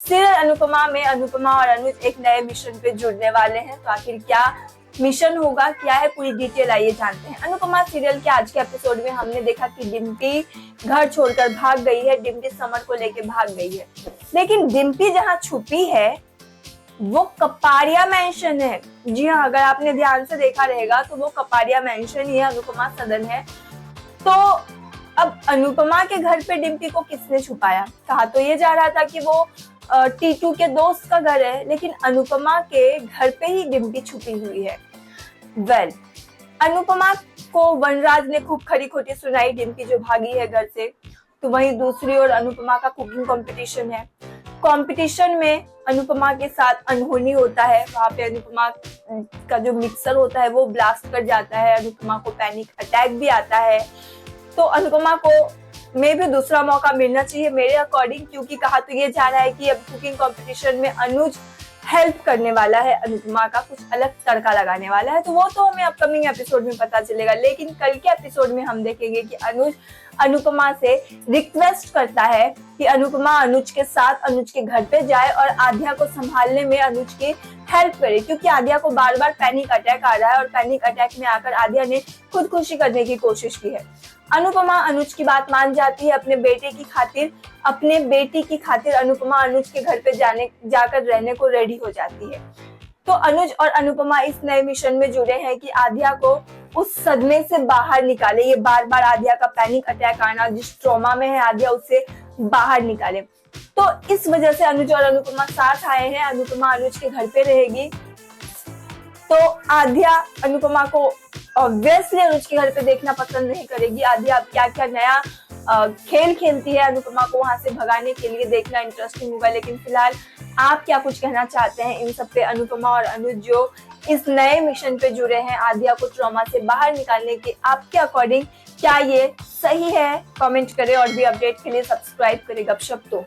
Serial Anupama में अनुपमा और अनुज एक नए मिशन पे जुड़ने वाले हैं। तो आखिर क्या मिशन होगा, क्या है, पूरी डिटेल आइए जानते हैं। अनुपमा सीरियल के आज के एपिसोड में हमने देखा कि डिम्पी घर छोड़कर भाग गई है। डिम्पी समर को लेके भाग गई है, लेकिन डिम्पी जहाँ छुपी है वो कपाड़िया मेंशन है। जी हाँ, अगर आपने ध्यान से देखा रहेगा तो वो कपाड़िया मेंशन ही है, अनुपमा सदन है। तो अब अनुपमा के घर पे डिम्पी को किसने छुपाया? कहा तो ये जा रहा था कि वो टीटू के दोस्त का घर है, लेकिन अनुपमा के घर पे ही डिम्पी छुपी हुई है। अनुपमा को वनराज ने खूब खरी खोटी सुनाई, डिम्पी जो भागी है घर से। तो वहीं दूसरी ओर अनुपमा का कुकिंग कंपटीशन है। कंपटीशन में अनुपमा के साथ अनहोनी होता है। वहां पे अनुपमा का जो मिक्सर होता है वो ब्लास्ट कर जाता है। अनुपमा को पैनिक अटैक भी आता है। तो अनुपमा को में भी दूसरा मौका मिलना चाहिए मेरे अकॉर्डिंग, क्योंकि कहा तो ये जा रहा है कि अब कुकिंग कंपटीशन में अनुज हेल्प करने वाला है, अनुपमा का कुछ अलग तड़का लगाने वाला है। तो वो तो हमें अपकमिंग एपिसोड में पता चलेगा, लेकिन कल के एपिसोड में हम देखेंगे कि अनुज अनुपमा से रिक्वेस्ट करता है कि अनुपमा अनुज के साथ अनुज के घर पे जाए और आद्या को संभालने में अनुज की हेल्प करे, क्योंकि आद्या को बार बार पैनिक अटैक आ रहा है और पैनिक अटैक में आकर आद्या ने खुदकुशी करने की कोशिश की है। अनुपमा अनुज की बात मान जाती है। अपने बेटी की खातिर अनुपमा अनुज के घर पे जाकर रहने को रेडी हो जाती है। तो अनुज और अनुपमा इस नए मिशन में जुड़े हैं कि आद्या को उस सदमे से बाहर निकाले। ये बार बार आद्या का पैनिक अटैक आना, जिस ट्रॉमा में है आद्या, उससे बाहर निकाले। तो इस वजह से अनुज और अनुपमा साथ आए हैं। अनुपमा अनुज के घर पे रहेगी, तो आद्या अनुपमा को ऑब्वियसली अनुज के घर पे देखना पसंद नहीं करेगी। आद्या अब क्या क्या नया खेल खेलती है अनुपमा को वहां से भगाने के लिए, देखना इंटरेस्टिंग होगा। लेकिन फिलहाल आप क्या कुछ कहना चाहते हैं इन सब पे? अनुपमा और अनुज जो इस नए मिशन पे जुड़े हैं आद्या को ट्रॉमा से बाहर निकालने के, आपके अकॉर्डिंग क्या ये सही है? कमेंट करें और भी अपडेट के लिए सब्सक्राइब करें गपशप तो।